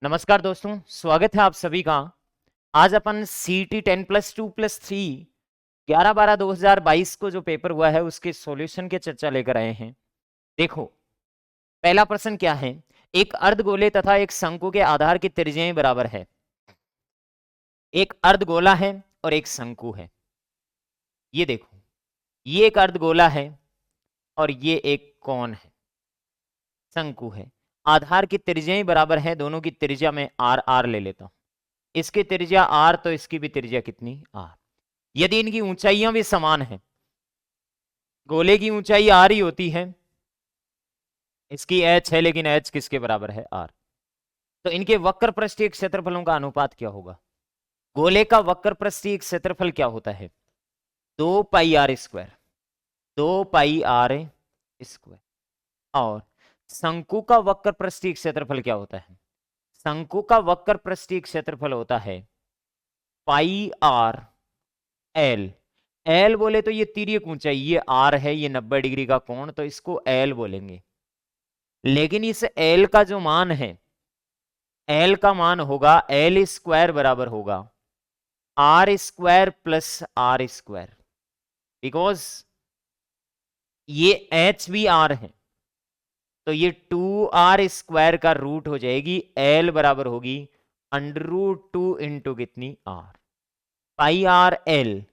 नमस्कार दोस्तों, स्वागत है आप सभी का। आज अपन CT 10+2+3 11/12/2022 को जो पेपर हुआ है उसके सॉल्यूशन के चर्चा लेकर आए हैं। देखो, पहला प्रश्न क्या है। एक अर्धगोले तथा एक शंकु के आधार की त्रिज्याएं बराबर है। एक अर्धगोला है और एक शंकु है। ये देखो, ये एक अर्धगोला है और ये एक कोण है, शंकु है। आधार की त्रिज्याएं बराबर है। दोनों की त्रिज्या में R ले लेता हूं। इसकी त्रिज्या R तो इसकी भी त्रिज्या कितनी R। यदि इनकी ऊंचाइयां भी समान है, गोले की ऊंचाई R ही होती है, इसकी H है लेकिन H किसके बराबर है R। तो इनके वक्र पृष्ठीय क्षेत्रफलों का अनुपात क्या होगा। गोले का वक्र पृष्ठीय क्षेत्रफल क्या होता है 2πr², 2πr²। और शंकु का वक्र पृष्ठीय क्षेत्रफल क्या होता है। शंकु का वक्र पृष्ठीय क्षेत्रफल होता है πr L। L बोले तो ये तिर्यक ऊंचाई, ये R है, ये 90 डिग्री का कोण, तो इसको L बोलेंगे। लेकिन इस L का जो मान है, L का मान होगा L² बराबर होगा R² प्लस R², बिकॉज ये H भी R है, तो ये 2R² का रूट हो जाएगी। L बराबर होगी √2 इंटू कितनी R, πRL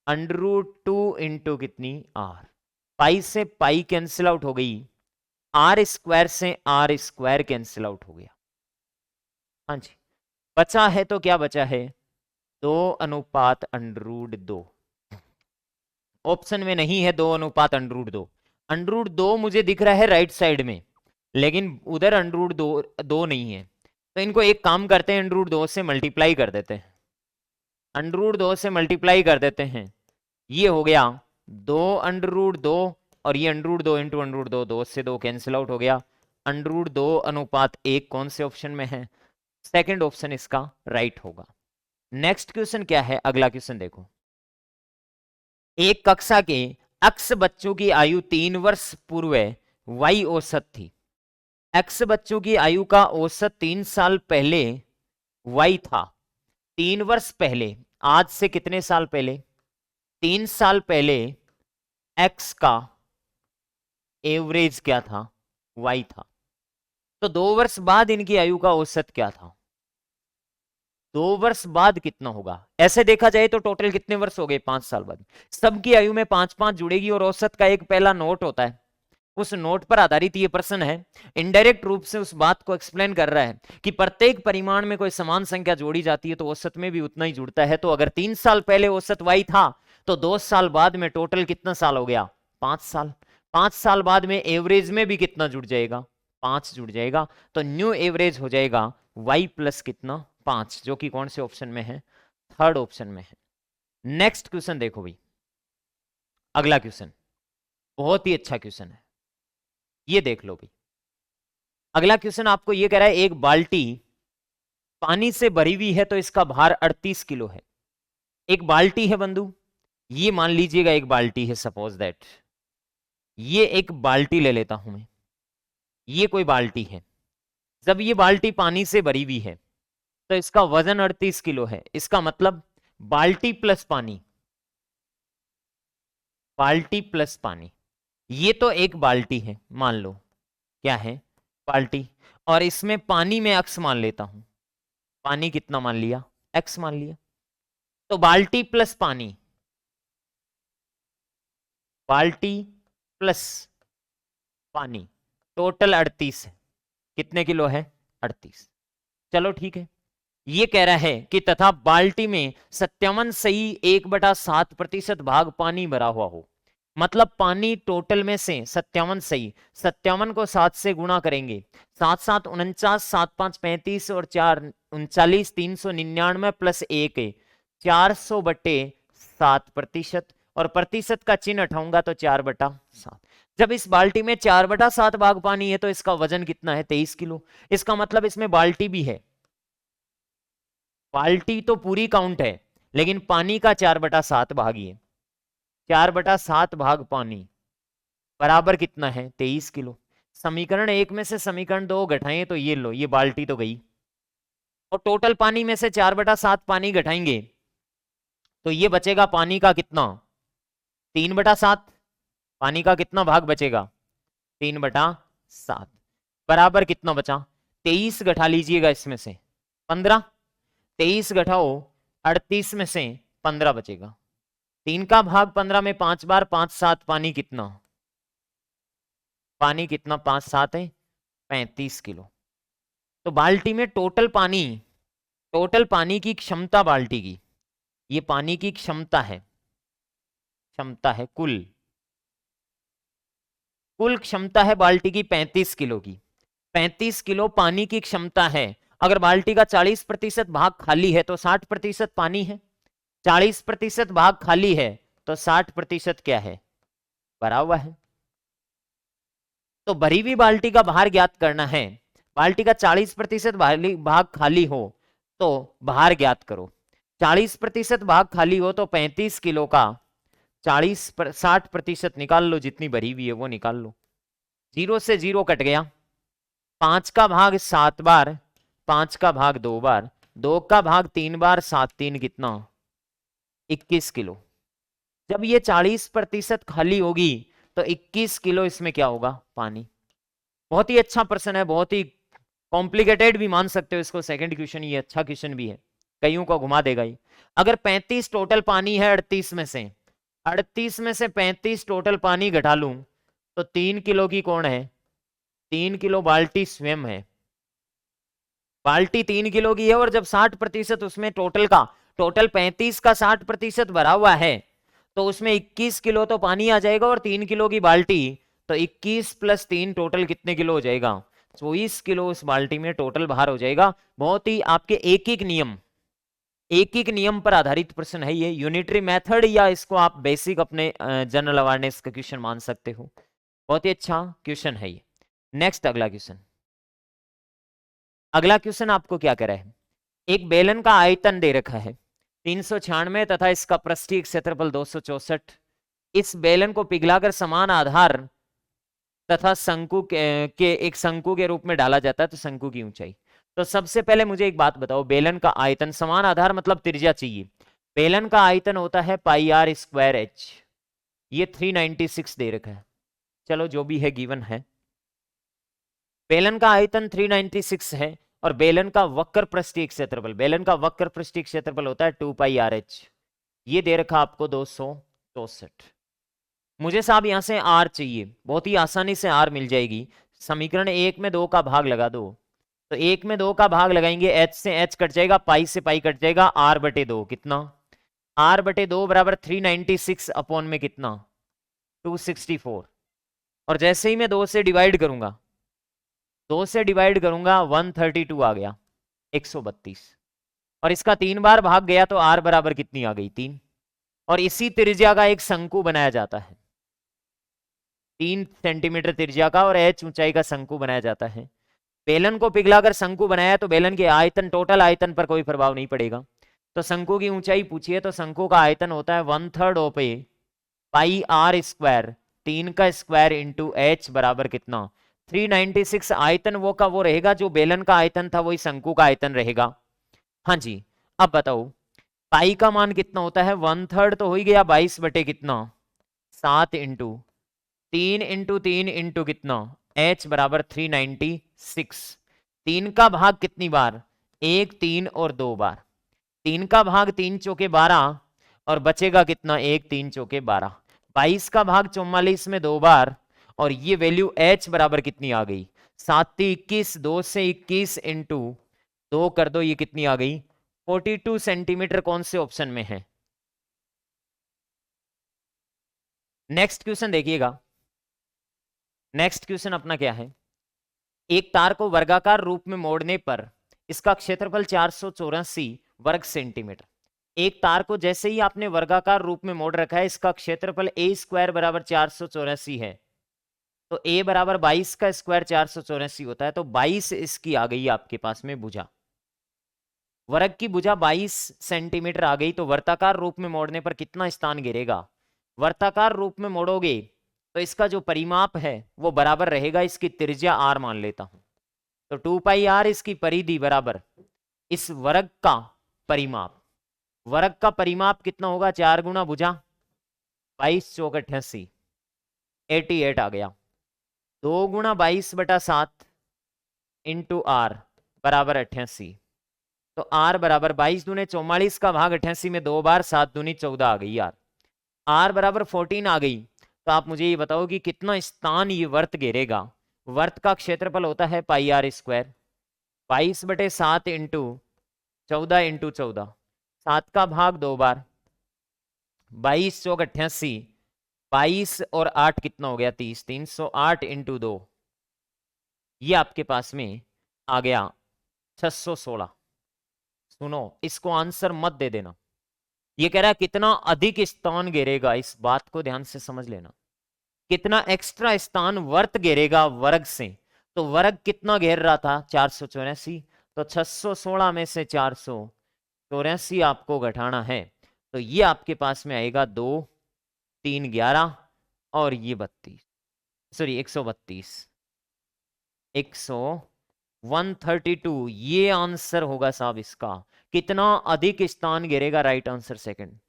√2 इंटू कितनी R। पाई से पाई कैंसिल आउट हो गई, R² से R² कैंसिल आउट हो गया। हाँ जी, बचा है तो क्या बचा है 2:√2। ऑप्शन में नहीं है 2:√2। √2 मुझे दिख रहा है राइट साइड में, लेकिन उधर √2 नहीं है। तो इनको एक काम करते हैं, √2 से मल्टीप्लाई कर देते हैं। √2 से मल्टीप्लाई कर देते हैं, ये हो गया 2√2 और ये √2 इंटू √2, 2 से 2 कैंसिल आउट हो गया। √2:1 कौन से ऑप्शन में है, सेकंड ऑप्शन इसका राइट होगा। नेक्स्ट क्वेश्चन क्या है, अगला क्वेश्चन देखो। एक कक्षा के X बच्चों की आयु 3 वर्ष पूर्व Y औसत थी। X बच्चों की आयु का औसत 3 साल पहले Y था। 3 वर्ष पहले, आज से कितने साल पहले, 3 साल पहले X का एवरेज क्या था, Y था। तो 2 वर्ष बाद इनकी आयु का औसत क्या था। 2 वर्ष बाद कितना होगा। ऐसे देखा जाए तो टोटल कितने वर्ष हो गए, 5 साल बाद। सबकी आयु में 5-5 जुड़ेगी और औसत का एक पहला नोट होता है, उस नोट पर आधारित ये प्रश्न है। इनडायरेक्ट रूप से उस बात को एक्सप्लेन कर रहा है कि प्रत्येक परिमाण में कोई समान संख्या जोड़ी जाती है तो औसत में भी उतना ही जुड़ता है। तो अगर 3 साल पहले औसत Y था तो 2 साल बाद में टोटल कितना साल हो गया, 5 साल। 5 साल बाद में एवरेज में भी कितना जुड़ जाएगा, 5 जुड़ जाएगा। तो न्यू एवरेज हो जाएगा Y प्लस कितना, 5, जो कि कौन से ऑप्शन में है, थर्ड ऑप्शन में है। नेक्स्ट क्वेश्चन देखो भाई, अगला क्वेश्चन बहुत ही अच्छा क्वेश्चन है, ये देख लो भाई। अगला क्वेश्चन आपको ये कह रहा है एक बाल्टी पानी से भरी हुई है तो इसका भार 38 किलो है। एक बाल्टी है बंधु, ये मान लीजिएगा एक बाल्टी है, सपोज दैट ये एक बाल्टी ले लेता हूं मैं, ये कोई बाल्टी है। जब ये बाल्टी पानी से भरी हुई है तो इसका वजन 38 किलो है। इसका मतलब बाल्टी प्लस पानी, बाल्टी प्लस पानी, ये तो एक बाल्टी है, मान लो क्या है, बाल्टी। और इसमें पानी में x मान लेता हूं, पानी कितना मान लिया, x मान लिया। तो बाल्टी प्लस पानी, बाल्टी प्लस पानी, टोटल 38 है। कितने किलो है, 38। चलो ठीक है। ये कह रहा है कि तथा बाल्टी में 57 सही 1/7% भाग पानी भरा हुआ हो। मतलब पानी टोटल में से 57 सही, 57 को 7 से गुणा करेंगे, 7 7 49, 7 5 35 और 4 39, 399 प्लस 1 400/7%। और प्रतिशत का चिन्ह हटाऊंगा तो 4/7। जब इस बाल्टी में 4/7 भाग पानी है तो इसका वजन कितना है, 23 किलो। इसका मतलब इसमें बाल्टी भी है, बाल्टी तो पूरी काउंट है लेकिन पानी का 4/7 भाग ही है। 4/7 भाग पानी बराबर कितना है, 23 किलो। समीकरण 1 में से समीकरण 2 घटाएं तो ये लो, ये बाल्टी तो गई, और टोटल पानी में से 4/7 पानी घटाएंगे तो ये बचेगा पानी का कितना, 3/7। पानी का कितना भाग बचेगा, 3/7, बराबर कितना बचा, 23 घटा लीजिएगा इसमें से 15, 23 घटाओ 38 में से 15 बचेगा। 3 का भाग 15 में 5 बार 5 7 पानी कितना, पानी कितना 5 7 है 35 किलो। तो बाल्टी में टोटल पानी की क्षमता, बाल्टी की ये पानी की क्षमता है कुल क्षमता है बाल्टी की 35 किलो की। 35 किलो पानी की क्षमता है। अगर बाल्टी का 40% भाग खाली है तो 60% पानी है, 40% भाग खाली है तो 60% क्या है, भरा हुआ है। तो भरी हुई बाल्टी का भार ज्ञात करना है। बाल्टी का 40% भाग खाली हो तो भार ज्ञात करो। 40% भाग खाली हो तो 35 किलो का 60% निकाल लो, जितनी भरी हुई है वो निकाल लो। 0 से 0 कट गया, 5 का भाग 7 बार, 5 का भाग 2 बार, 2 का भाग 3 बार, 7 3 कितना 21 किलो। जब ये 40% खाली होगी तो 21 किलो इसमें क्या होगा, पानी। बहुत ही अच्छा प्रश्न है, बहुत ही कॉम्प्लिकेटेड भी मान सकते हो इसको, सेकंड क्वेश्चन ये अच्छा क्वेश्चन भी है, कईयों को घुमा देगा ही। अगर 35 टोटल पानी है 38 में से, 38 में से 35 टोटल पानी घटा लूं तो 3 किलो की कौन है, 3 किलो बाल्टी स्वयं है। बाल्टी 3 किलो की है और जब 60% उसमें टोटल 35 का 60% भरा हुआ है तो उसमें 21 किलो तो पानी आ जाएगा और 3 किलो की बाल्टी, तो 21 + 3 टोटल कितने किलो हो जाएगा, 24 किलो उस बाल्टी में टोटल भार हो जाएगा। बहुत ही आपके एक एक नियम पर आधारित प्रश्न है ये, यूनिटरी मेथड या इसको आप बेसिक अपने जनरल अवेयरनेस का क्वेश्चन मान सकते हो। बहुत ही अच्छा क्वेश्चन है ये। नेक्स्ट अगला क्वेश्चन आपको क्या कह रहा है, एक बेलन का आयतन दे रखा है 396 तथा इसका पृष्ठीय क्षेत्रफल 264। इस बेलन को पिघलाकर समान आधार तथा शंकु के एक शंकु के रूप में डाला जाता है तो शंकु की ऊंचाई। तो सबसे पहले मुझे एक बात बताओ, बेलन का आयतन, समान आधार मतलब त्रिज्या चाहिए। बेलन का आयतन होता है πr²h, ये 396 दे रखा है, चलो जो भी है गिवन है। बेलन का आयतन 396 है और बेलन का वक्र पृष्ठीय क्षेत्रफल होता है 2πrh, ये दे रखा आपको 264। मुझे साहब यहां से r चाहिए, बहुत ही आसानी से r मिल जाएगी। समीकरण 1 में 2 का भाग लगा दो, तो 1 में 2 का भाग लगाएंगे, h से h कट जाएगा, पाई से पाई कट जाएगा, r/2 कितना, r/2 बराबर 396 अपॉन में कितना 264। और जैसे ही मैं 2 से डिवाइड करूंगा 132 आ गया 132, और इसका 3 बार भाग गया तो r बराबर कितनी आ गई 3। और इसी त्रिज्या का एक शंकु बनाया जाता है, 3 सेंटीमीटर त्रिज्या का और h ऊंचाई का शंकु बनाया जाता है। बेलन को पिघलाकर शंकु बनाया तो बेलन के आयतन, टोटल आयतन पर कोई प्रभाव नहीं पड़ेगा। तो शंकु की ऊंचाई पूछिए तो शंकु का आयतन होता है 1/3 ऑफ πr², 3 का स्क्वायर इंटू h बराबर कितना 396। आयतन वो का वो रहेगा, जो बेलन का आयतन था वही शंकु का आयतन रहेगा। हाँ जी, अब बताओ पाई का मान कितना होता है, 1/3 तो हो ही गया 22 बटे कितना 7 इंटू 3 इंटू 3 इंटू कितना h बराबर 396। 3 का भाग कितनी बार, 1 3 और 2 बार, 3 का भाग 3 चौके 12 और बचेगा कितना 1 3 चौके 12, 22 का भाग 44 में 2 बार, और ये वैल्यू h बराबर कितनी आ गई 7 21, 2 से 21 इंटू 2 कर दो, ये कितनी आ गई 42 सेंटीमीटर। कौन से ऑप्शन में है। नेक्स्ट क्वेश्चन देखिएगा, नेक्स्ट क्वेश्चन अपना क्या है, एक तार को वर्गाकार रूप में मोड़ने पर इसका क्षेत्रफल 484 वर्ग सेंटीमीटर। एक तार को जैसे ही आपने वर्गाकार रूप में मोड़ रखा है, इसका क्षेत्रफल a² बराबर 484 है, तो a बराबर 22 का स्क्वायर 484 होता है, तो 22 इसकी आ गई आपके पास में भुजा, वर्ग की भुजा 22 सेंटीमीटर आ गई। तो वर्ताकार रूप में मोड़ने पर कितना स्थान गिरेगा, वर्ताकार रूप में मोड़ोगे तो इसका जो परिमाप है वो बराबर रहेगा इसकी त्रिज्या r मान लेता हूं, तो 2πr इसकी परिधि बराबर इस वर्ग का परिमाप, वर्ग का परिमाप कितना होगा? 4 गुना भुजा 22 चौक 88, 88 आ गया। 2 गुना 22/7 इंटू आर बराबर 88। तो आर बराबर 22 दूने 44 का भाग 88 में 2 बार, 7 दूनी 14 आ गई यार। आर बराबर 14 आ गई। तो आप मुझे ये बताओ कि कितना स्थान ये वर्त घेरेगा। वर्त का क्षेत्रफल होता है पाई आर स्क्वायर, 22/7 इंटू 14 इंटू 14, 7 का भाग 2 बार, 22 चौक 88, 22 और 8 कितना हो गया? 30, 308 इंटू 2, ये आपके पास में आ गया 616। सुनो, इसको आंसर मत दे देना। ये कह रहा है कितना अधिक स्थान घेरेगा, इस बात को ध्यान से समझ लेना। कितना एक्स्ट्रा स्थान वर्त घेरेगा वर्ग से। तो वर्ग कितना घेर रहा था? 484। तो 616 में से 484 आपको घटाना है। तो ये आपके पास में आएगा 2, 3, 11 और ये 32, सॉरी 132, 132। ये आंसर होगा साहब इसका। कितना अधिक स्थान घेरेगा, राइट आंसर सेकंड।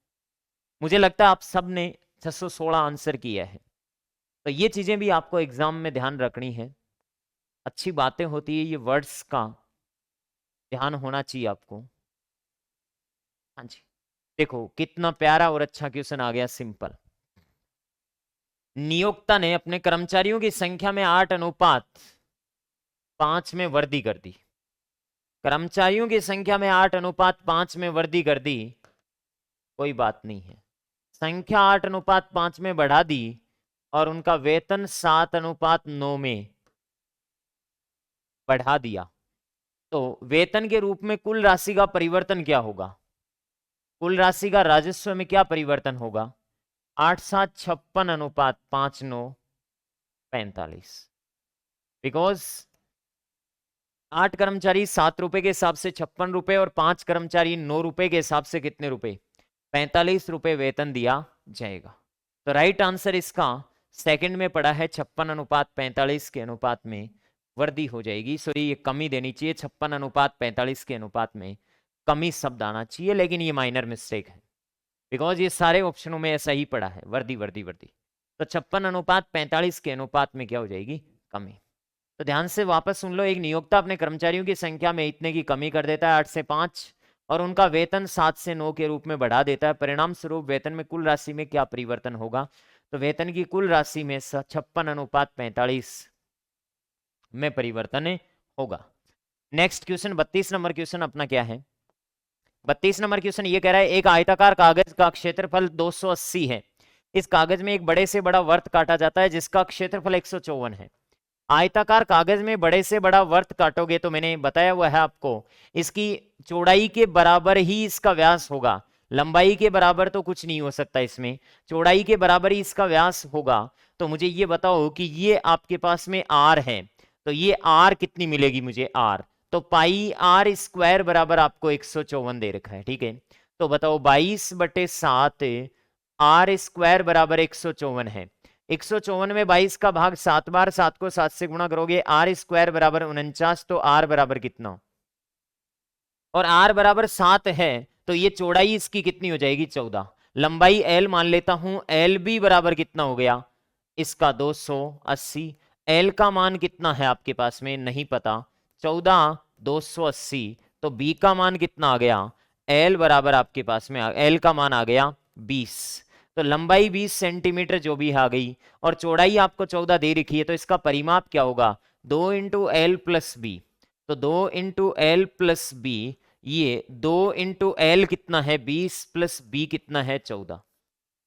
मुझे लगता है आप सब ने 616 आंसर किया है। तो ये चीजें भी आपको एग्जाम में ध्यान रखनी है। अच्छी बातें होती है, ये वर्ड्स का ध्यान होना चाहिए आपको। हाँ जी, देखो कितना प्यारा और अच्छा क्वेश्चन आ गया, सिंपल। नियोक्ता ने अपने कर्मचारियों की संख्या में 8:5 में वृद्धि कर दी। कर्मचारियों की संख्या में 8:5 में वृद्धि कर दी, कोई बात नहीं है। संख्या 8:5 में बढ़ा दी और उनका वेतन 7:9 में बढ़ा दिया। तो वेतन के रूप में कुल राशि का परिवर्तन क्या होगा? कुल राशि का राजस्व में क्या परिवर्तन होगा? 8/7 56 5/9 45। बिकॉज 8 कर्मचारी 7 रुपए के हिसाब से 56 रुपए और 5 कर्मचारी 9 रुपए के हिसाब से कितने रुपए? 45 रुपए वेतन दिया जाएगा। तो राइट आंसर इसका सेकंड में पड़ा है, 56:45 के अनुपात में वृद्धि हो जाएगी। सॉरी, ये कमी देनी चाहिए, 56:45 के अनुपात में कमी शब्द आना चाहिए, लेकिन ये माइनर मिस्टेक है बिकॉज ये सारे ऑप्शनों में ऐसा ही पड़ा है, वृद्धि वृद्धि वृद्धि। तो 56:45 के अनुपात में क्या हो जाएगी? कमी। तो ध्यान से वापस सुन लो, एक नियोक्ता अपने कर्मचारियों की संख्या में इतने की कमी कर देता है 8 से 5 और उनका वेतन 7 से 9 के रूप में बढ़ा देता है। परिणाम स्वरूप वेतन में कुल राशि में क्या परिवर्तन होगा? तो वेतन की कुल राशि में 56:45 में परिवर्तन होगा। नेक्स्ट क्वेश्चन 32 नंबर क्वेश्चन अपना क्या है? 32 नंबर क्वेश्चन ये कह रहा है एक आयताकार कागज का क्षेत्रफल 280 है। इस कागज में एक बड़े से बड़ा वर्त काटा जाता है जिसका क्षेत्रफल 154 है। आयताकार कागज में बड़े से बड़ा वर्त काटोगे तो मैंने बताया हुआ है आपको, इसकी चौड़ाई के बराबर ही इसका व्यास होगा। लंबाई के बराबर तो कुछ नहीं हो सकता, इसमें चौड़ाई के बराबर ही इसका व्यास होगा। तो मुझे ये बताओ कि ये आपके पास में आर है, तो ये आर कितनी मिलेगी मुझे? आर तो पाई आर स्क्वायर बराबर आपको 154 दे रखा है, ठीक है। तो बताओ 22/7 आर स्क्वायर बराबर 154 है। 154 में 22 का भाग 7 बार, 7 को 7 से गुणा करोगे, आर स्क्वायर बराबर 49। तो आर बराबर कितना? और आर बराबर 7 है तो ये चौड़ाई इसकी कितनी हो जाएगी? 14। लंबाई एल मान लेता हूं, एल बी बराबर कितना हो गया इसका? 280। एल का मान कितना है आपके पास में? नहीं पता। 14 280। तो बी का मान कितना आ गया? एल बराबर आपके पास में एल का मान आ गया 20। तो लंबाई 20 सेंटीमीटर जो भी आ गई और चौड़ाई आपको 14 दे रखी है, तो इसका परिमाप क्या होगा? 2 इंटू एल प्लस बी। तो 2 इंटू एल प्लस बी, ये 2 इंटू एल कितना है? 20 प्लस बी कितना है? 14।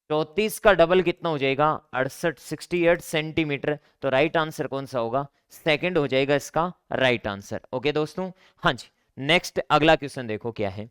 34 का डबल कितना हो जाएगा? 68 सेंटीमीटर। तो राइट आंसर कौन सा होगा? सेकंड हो जाएगा इसका राइट आंसर। ओके दोस्तों, हाँ जी। नेक्स्ट अगला क्वेश्चन देखो क्या है।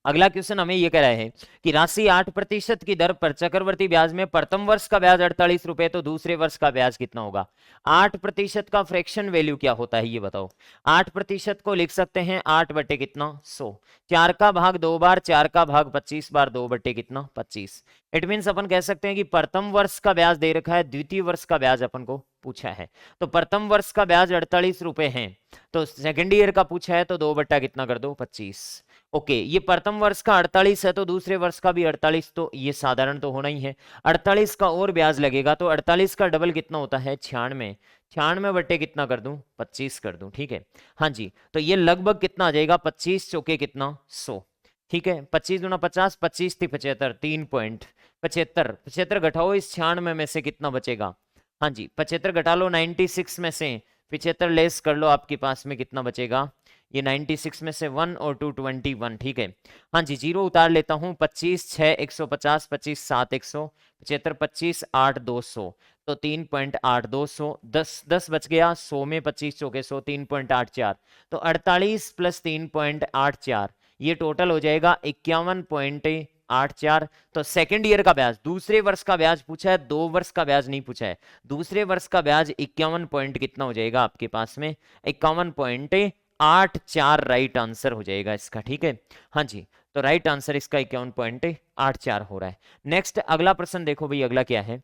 अगला क्वेश्चन हमें ये कह रहा है कि राशि 8% की दर पर चक्रवर्ती ब्याज में प्रथम वर्ष का ब्याज 48 रुपए, तो दूसरे वर्ष का ब्याज कितना होगा? 8% का फ्रैक्शन वैल्यू क्या होता है ये बताओ। 8% को लिख सकते हैं 8 बटे कितना 100, 4 का भाग 2 बार, 4 का भाग 25 बार, 2 बटे कितना 25। इट मीन्स अपन कह सकते हैं कि प्रथम वर्ष का ब्याज दे रखा है, द्वितीय वर्ष का ब्याज अपन को पूछा है। तो प्रथम वर्ष का ब्याज 48 रुपए है, तो सेकेंड ईयर का पूछा है तो 2 बट्टा कितना कर दो 25। ओके, ये प्रथम वर्ष का 48 है तो दूसरे वर्ष का भी 48, तो ये साधारण तो होना ही है। 48 का और ब्याज लगेगा तो 48 का डबल कितना होता है 96, 96 बट्टे कितना कर दूं 25 कर दूं, ठीक है। हाँ जी, तो ये लगभग कितना आ जाएगा 25 चौके कितना 100, ठीक है। 25 गुना 50, 25 थी 75, 3.75, 75 घटाओ इस 96 में से कितना बचेगा? हाँ जी, 75 घटा लो 96 में से, 75 लेस कर लो, आपके पास में कितना बचेगा? ये 96 में से 1 और 2 21, ठीक है। हाँ जी, जीरो उतार लेता हूँ। 25 6 150, 25 7 100, 75 25 8 200, तो 3.8 200, 10 बच गया 100 में 25 चौके 100, 3.84, तो 48 प्लस 3.84, ये टोटल हो जाएगा 51.84। तो सेकेंड ईयर का ब्याज, दूसरे वर्ष का ब्याज पूछा है, 2 वर्ष का ब्याज नहीं पूछा है। दूसरे वर्ष का ब्याज 51 पॉइंट कितना हो जाएगा आपके पास में 51.84 राइट आंसर हो जाएगा इसका, ठीक है। हाँ जी, तो राइट आंसर इसका 51.84 हो रहा है। नेक्स्ट अगला प्रश्न देखो भाई, अगला क्या है?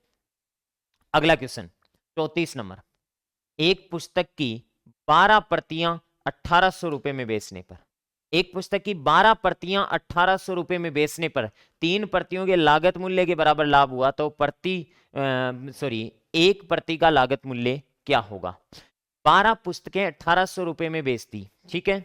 अगला क्वेश्चन 34 नंबर, एक पुस्तक की 12 प्रतियां 1800 रुपए में बेचने पर, एक पुस्तक की 12 प्रतियां 1800 रुपए में बेचने पर 3 प्रतियों के लागत मूल्य के बराबर लाभ हुआ, तो एक प्रति का लागत मूल्य क्या होगा? 12 पुस्तकें 1800 रुपए में बेचती, ठीक है,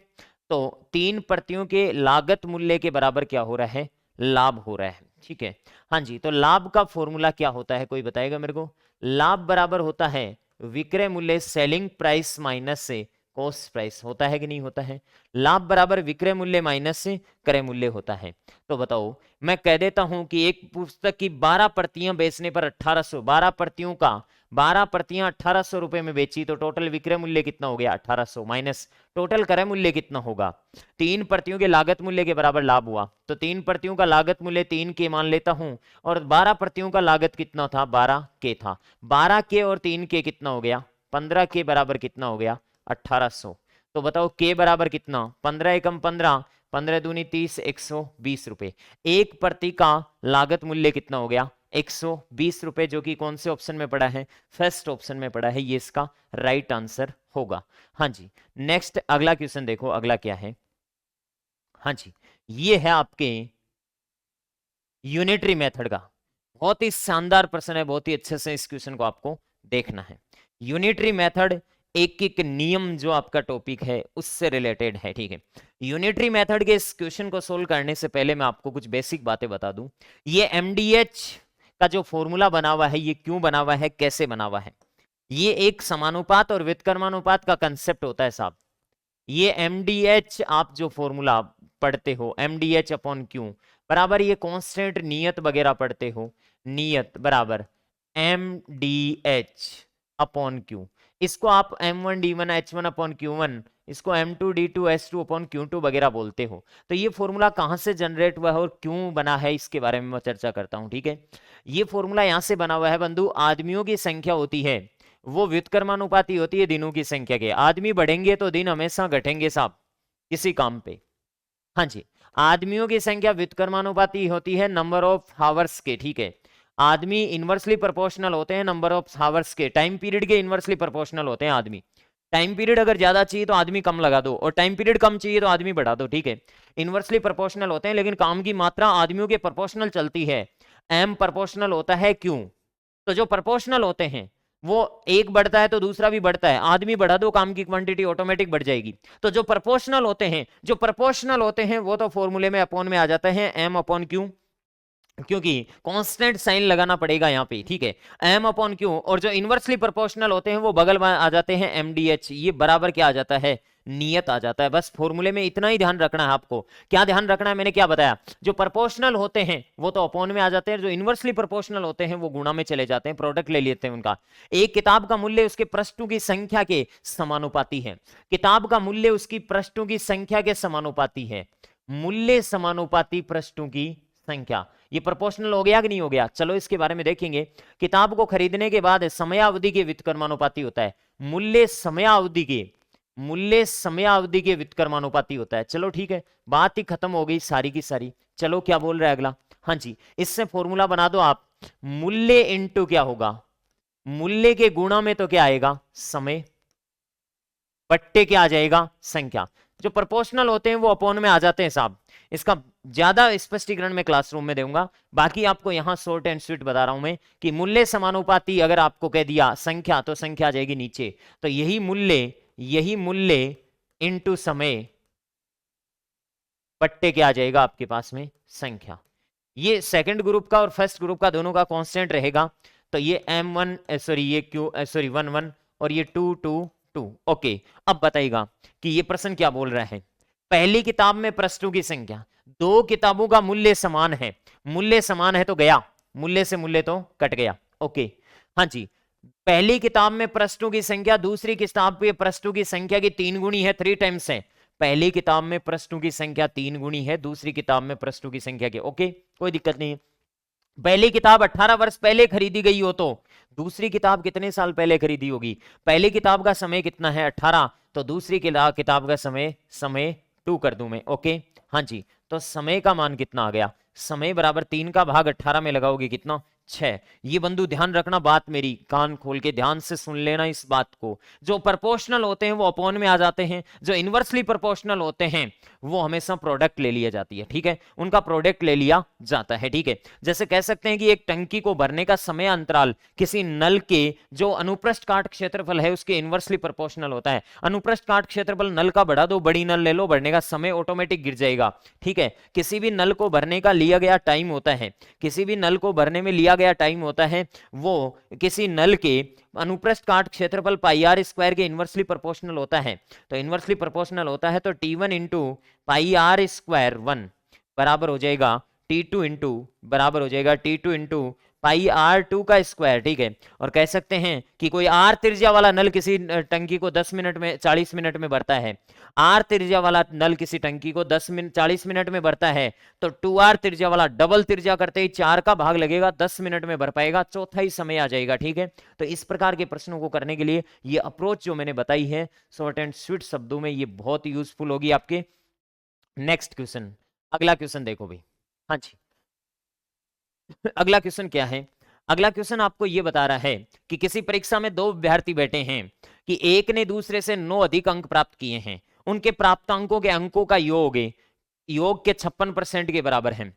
तो 3 प्रतियों के लागत मूल्य के बराबर क्या हो रहा है? लाभ हो रहा है, ठीक है। हाँ जी, तो लाभ का फॉर्मूला क्या होता है, कोई बताएगा मेरे को? लाभ बराबर होता है विक्रय मूल्य, सेलिंग प्राइस माइनस से कॉस्ट प्राइस, होता है कि नहीं होता है? लाभ बराबर विक्रय मूल्य माइनस से क्रय मूल्य होता है। तो बताओ, मैं कह देता हूं कि एक पुस्तक की 12 प्रतियां बेचने पर 1800, 12 प्रतियों का 12 प्रतियां 1800 रुपए में बेची, तो टोटल विक्रय मूल्य कितना हो गया 1800, माइनस टोटल क्रय मूल्य कितना होगा? 3 प्रतियों के लागत मूल्य के बराबर लाभ हुआ, तो 3 प्रतियों का लागत मूल्य 3 के मान लेता हूं, और 12 प्रतियों का लागत कितना था? 12 के था। 12 के और 3 के कितना हो गया? 15 के बराबर कितना हो गया? 1800। तो बताओ के बराबर कितना? 15 एकम 15, 15 दूनी 30, 120 रुपए। एक प्रति का लागत मूल्य कितना हो गया? 120 रुपए, जो कि कौन से ऑप्शन में पड़ा है? फर्स्ट ऑप्शन में पड़ा है, ये इसका राइट आंसर होगा। हाँ जी, नेक्स्ट अगला क्वेश्चन देखो, अगला क्या है? हाँ जी, ये है आपके यूनिटरी मेथड का, बहुत ही शानदार प्रश्न है, बहुत ही अच्छे से इस क्वेश्चन को आपको देखना है। यूनिटरी मेथड एक एक नियम जो आपका टॉपिक है उससे रिलेटेड है, ठीक है। यूनिटरी मेथड के इस क्वेश्चन को सोल्व करने से पहले मैं आपको कुछ बेसिक बातें बता दूं। ये एमडीएच का जो फॉर्मूला बना हुआ है, ये क्यों बना हुआ है, कैसे बना हुआ है? ये एक समानुपात और व्युत्क्रमानुपात का कंसेप्ट होता है साहब। ये एमडीएच आप जो फॉर्मूला पढ़ते हो, एमडीएच अपॉन क्यू बराबर ये कांस्टेंट नियत वगैरह पढ़ते हो, नियत बराबर एमडीएच अपॉन क्यू, इसको आप m1 d1 h1 upon q1, इसको m2 d2 h2 upon q2 वगैरह बोलते हो। तो ये फॉर्मूला कहां से जनरेट हुआ है और क्यों बना है, इसके बारे में मैं चर्चा करता हूं, ठीक है। ये फॉर्मूला यहां से बना हुआ है बंधु, आदमियों की संख्या होती है वो व्युत्क्रमानुपाती होती है दिनों की संख्या के। आदमी बढ़ेंगे तो दिन हमेशा घटेंगे साहब किसी काम पे। हाँ जी, आदमियों की संख्या व्युत्क्रमानुपाती होती है नंबर ऑफ हावर्स के, ठीक है। आदमी इनवर्सली प्रोपोर्शनल होते हैं नंबर ऑफ हावर्स के, टाइम पीरियड के इनवर्सली प्रोपोर्शनल होते हैं आदमी। टाइम पीरियड अगर ज्यादा चाहिए तो आदमी कम लगा दो, और टाइम पीरियड कम चाहिए तो आदमी बढ़ा दो, ठीक है। इनवर्सली प्रोपोर्शनल होते हैं, लेकिन काम की मात्रा आदमियों के प्रोपोर्शनल चलती है। एम प्रोपोर्शनल होता है क्यों? तो जो प्रोपोर्शनल होते हैं वो एक बढ़ता है तो दूसरा भी बढ़ता है, आदमी बढ़ा दो काम की क्वांटिटी ऑटोमेटिक बढ़ जाएगी। तो जो प्रोपोर्शनल होते हैं वो तो फॉर्मूले में अपॉन में आ जाते हैं एम अपॉन क्यू, क्योंकि कांस्टेंट साइन लगाना पड़ेगा यहाँ पे, ठीक है, एम अपॉन क्यू। और जो इनवर्सली प्रोपोर्शनल होते हैं वो बगल में आ जाते हैं एमडीएच, ये बराबर क्या आ जाता है? नियत आ जाता है। बस फॉर्मूले में इतना ही ध्यान रखना है आपको। क्या ध्यान रखना है, मैंने क्या बताया? जो प्रोपोर्शनल होते हैं वो तो अपॉन में आ जाते हैं, जो इनवर्सली प्रोपोर्शनल होते हैं वो गुणा में चले जाते हैं, प्रोडक्ट ले लेते हैं उनका। एक किताब का मूल्य उसके पृष्ठों की संख्या के समानुपाती है, किताब का मूल्य उसकी पृष्ठों की संख्या के समानुपाती है। मूल्य समानुपाती पृष्ठों की संख्या। ये प्रोपोर्शनल हो गया कि नहीं हो गया? चलो इसके बारे में देखेंगे। किताब को खरीदने के बाद समयावधि के वित्तकर्मानुपाती होता है। मूल्य समयावधि के वित्तकर्मानुपाती होता है। चलो ठीक है, बात ही खत्म हो गई सारी की सारी। चलो क्या बोल रहा है अगला? हाँ जी, इससे फॉर्मूला बना दो आप। मूल्य इंटू क्या होगा? मूल्य के गुणा में तो क्या आएगा? समय, बट्टे क्या आ जाएगा? संख्या। जो प्रोपोर्शनल होते हैं वो अपॉन में आ जाते हैं साहब। इसका ज्यादा स्पष्टीकरण मैं क्लासरूम में दूंगा, बाकी आपको यहां शॉर्ट एंड स्वीट बता रहा हूं मैं कि मूल्य समानुपाती अगर आपको कह दिया संख्या तो संख्या आ जाएगी नीचे। तो यही मूल्य इंटू समय बट्टे क्या आ जाएगा आपके पास में? संख्या। ये सेकंड ग्रुप का और फर्स्ट ग्रुप का दोनों का कांस्टेंट रहेगा। तो ये m1 सॉरी ये क्यू सॉरी 1 1 और ये 2 2 2। ओके, अब बताइएगा कि ये प्रश्न क्या बोल रहा है। पहली किताब में पृष्ठों की संख्या, दो किताबों का मूल्य समान है। मूल्य समान है तो गया, मूल्य से मूल्य तो कट गया। ओके हाँ जी, पहली किताब में पृष्ठों की संख्या दूसरी किताब में पृष्ठों की संख्या की 3 गुनी है, 3 टाइम्स है। पहली किताब में पृष्ठों की संख्या 3 गुनी है दूसरी किताब में पृष्ठों की संख्या के। ओके, कोई दिक्कत नहीं है। पहली किताब 18 वर्ष पहले खरीदी गई हो तो दूसरी किताब कितने साल पहले खरीदी होगी? पहली किताब का समय कितना है? 18, तो दूसरी किताब का समय 2 कर दूं मैं। ओके हाँ जी, तो समय का मान कितना आ गया? समय बराबर 3 का भाग 18 में लगाओगे कितना? 6। ये बंधु ध्यान रखना, बात मेरी कान खोल के ध्यान से सुन लेना इस बात को। जो प्रोपोर्शनल होते हैं वो अपॉन में आ जाते हैं, जो इनवर्सली प्रोपोर्शनल होते हैं वो हमेशा प्रोडक्ट ले लिया जाती है। ठीक है, उनका प्रोडक्ट ले लिया जाता है। ठीक है, जैसे कह सकते हैं कि एक टंकी को भरने का समय अंतराल किसी नल के जो अनुप्रस्थ काट क्षेत्रफल है उसके इनवर्सली प्रोपोर्शनल होता है। अनुप्रस्थ काट क्षेत्रफल नल का बढ़ा दो, बड़ी नल ले लो, भरने का समय ऑटोमेटिक गिर जाएगा। ठीक है, किसी भी नल को भरने का लिया गया टाइम होता है, किसी भी नल को भरने में लिया गया टाइम होता है वो किसी नल के अनुप्रस्थ काट क्षेत्रफल पाई आर स्क्वायर के इनवर्सली प्रोपोर्शनल होता है। तो इनवर्सली प्रोपोर्शनल होता है तो T1 into pi are square 1 बराबर हो जाएगा T2 इंटू बराबर हो जाएगा T2 इंटू पाई R2 का स्क्वायर। ठीक है, और कह सकते हैं कि कोई R त्रिज्या वाला नल किसी टंकी को 10 मिनट में 40 मिनट में भरता है। R त्रिज्या वाला नल किसी टंकी को 40 मिनट में भरता है, तो 2R त्रिज्या वाला डबल त्रिज्या करते ही 4 का भाग लगेगा, 10 मिनट में भर पाएगा, चौथा ही समय आ जाएगा। ठीक है, तो इस प्रकार के प्रश्नों को करने के लिए ये अप्रोच जो मैंने बताई है शॉर्ट एंड स्वीट शब्दों में, ये बहुत यूजफुल होगी आपके। नेक्स्ट क्वेश्चन, अगला क्वेश्चन देखो भाई। हाँ जी, अगला क्वेश्चन क्या है? अगला क्वेश्चन आपको यह बता रहा है कि किसी परीक्षा में दो विद्यार्थी बैठे हैं कि एक ने दूसरे से 9 अधिक अंक प्राप्त किए हैं। उनके प्राप्त अंकों के अंकों का योग के 56% के बराबर है।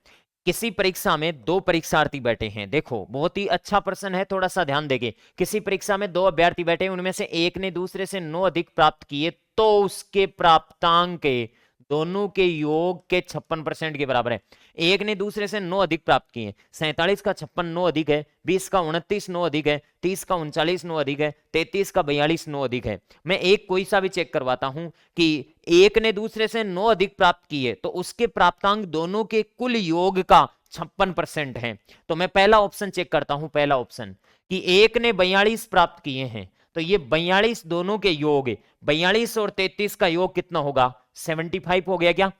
किसी परीक्षा में दो परीक्षार्थी बैठे हैं। देखो बहुत ही अच्छा प्रश्न है, थोड़ा सा ध्यान देंगे। किसी परीक्षा में दो अभ्यर्थी बैठे हैं, उनमें से एक ने दूसरे से 9 अधिक प्राप्त किए तो उसके प्राप्तांक दोनों के योग के 56% के बराबर है। एक ने दूसरे से 9 अधिक प्राप्त किए, 47 का 56 9 अधिक है, 20 का 29 9 अधिक है, 30 का 39 9 अधिक है, 33 का 42 9 अधिक है। मैं एक कोई सा भी चेक करवाता हूं कि एक ने दूसरे से 9 अधिक प्राप्त किए तो उसके प्राप्तांक दोनों के कुल योग का 56% है। तो मैं पहला ऑप्शन चेक करता हूं, पहला ऑप्शन कि एक ने 42 प्राप्त किए हैं तो ये 42 दोनों के योग, 42 और 33 का योग कितना होगा? 75 हो गया क्या?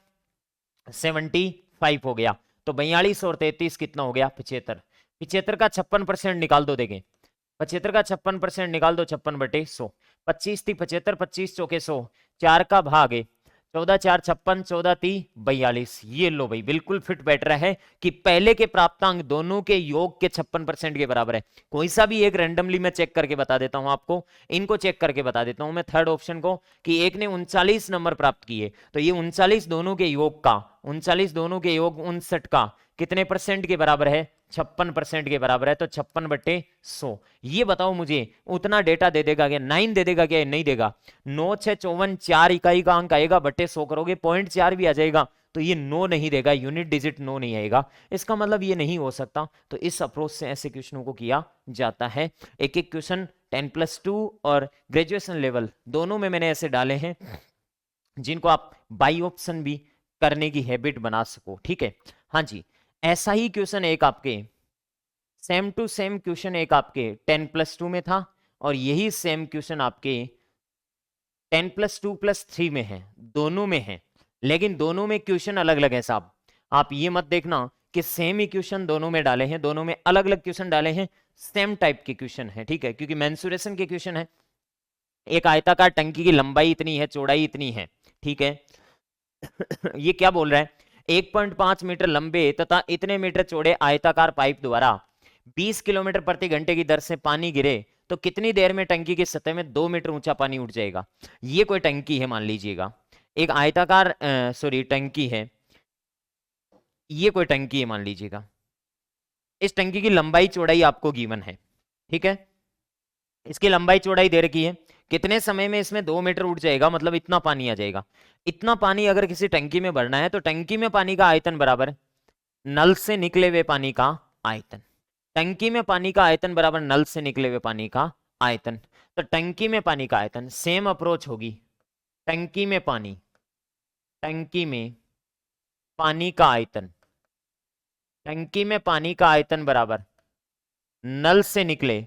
75 हो गया। तो 42 और 33 कितना हो गया? 75। 75 का 56% निकाल दो, देखें 75 का 56% निकाल दो, 56/100। 25 थी 75, 25 चौके 100, 4 का भाग 14 4 56, 14 3 42। ये लो भाई, बिल्कुल फिट बैठ रहा है कि पहले के प्राप्तांक दोनों के योग के 56% के बराबर है। कोई सा भी एक रैंडमली मैं चेक करके बता देता हूं आपको, इनको चेक करके बता देता हूं मैं थर्ड ऑप्शन को कि एक ने 39 नंबर प्राप्त किए तो ये 39 दोनों के योग का 59 दोनों के योग 59 का कितने परसेंट के बराबर है? 56% के बराबर है। तो 56/100। ये बताओ मुझे उतना डेटा दे देगा क्या? 9 दे देगा क्या? नहीं देगा। 9 6 54, 4 इकाई का अंक आएगा, बटे 100 करोगे 0.4 भी आ जाएगा, तो ये 9 नहीं देगा, यूनिट डिजिट 9 नहीं आएगा। इसका मतलब ये नहीं हो सकता। तो इस अप्रोच से ऐसे क्वेश्चनों को किया जाता है। एक एक क्वेश्चन 10+2 और ग्रेजुएशन लेवल दोनों में मैंने ऐसे डाले हैं जिनको आप बाई ऑप्शन भी करने की हैबिट बना सको। ठीक है, हाँ जी, ऐसा ही क्वेश्चन एक आपके सेम टू सेम क्वेश्चन एक आपके 10+2 में था और यही सेम क्वेश्चन आपके 10+2+3 में है, दोनों में है। लेकिन दोनों में क्वेश्चन अलग अलग है साहब। आप ये मत देखना कि सेम इक्वेशन दोनों में डाले हैं, दोनों में अलग अलग क्वेश्चन डाले हैं, सेम टाइप के क्वेश्चन है, ठीक है, क्योंकि मेंसुरेशन के क्वेश्चन है। एक आयताकार टंकी की लंबाई इतनी है, चौड़ाई इतनी है, ठीक है। ये क्या बोल रहा है, 1.5 मीटर लंबे तथा इतने मीटर चौड़े आयताकार पाइप द्वारा 20 किलोमीटर प्रति घंटे की दर से पानी गिरे तो कितनी देर में टंकी की सतह में 2 मीटर ऊंचा पानी उठ जाएगा। ये कोई टंकी है मान लीजिएगा, एक आयताकार सॉरी टंकी है, ये कोई टंकी है मान लीजिएगा। इस टंकी की लंबाई चौड़ाई आपको गिवन है, ठीक है, इसकी लंबाई चौड़ाई दे रखी है, कितने समय में इसमें 2 मीटर उठ जाएगा, मतलब इतना पानी आ जाएगा। इतना पानी अगर किसी टंकी में भरना है तो टंकी में पानी का आयतन बराबर नल से निकले हुए पानी का आयतन। टंकी में पानी का आयतन बराबर नल से निकले हुए पानी का आयतन। तो टंकी में पानी का आयतन, सेम अप्रोच होगी, टंकी में पानी का आयतन, टंकी में पानी का आयतन बराबर नल से निकले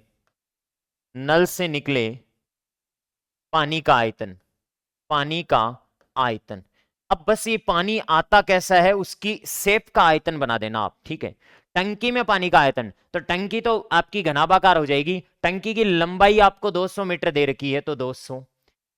पानी का आयतन, अब बस ये पानी आता कैसा है उसकी शेप का आयतन बना देना आप, ठीक है। टंकी में पानी का आयतन, तो टंकी तो आपकी घनाभाकार हो जाएगी। टंकी की लंबाई आपको 200 मीटर दे रखी है, तो 200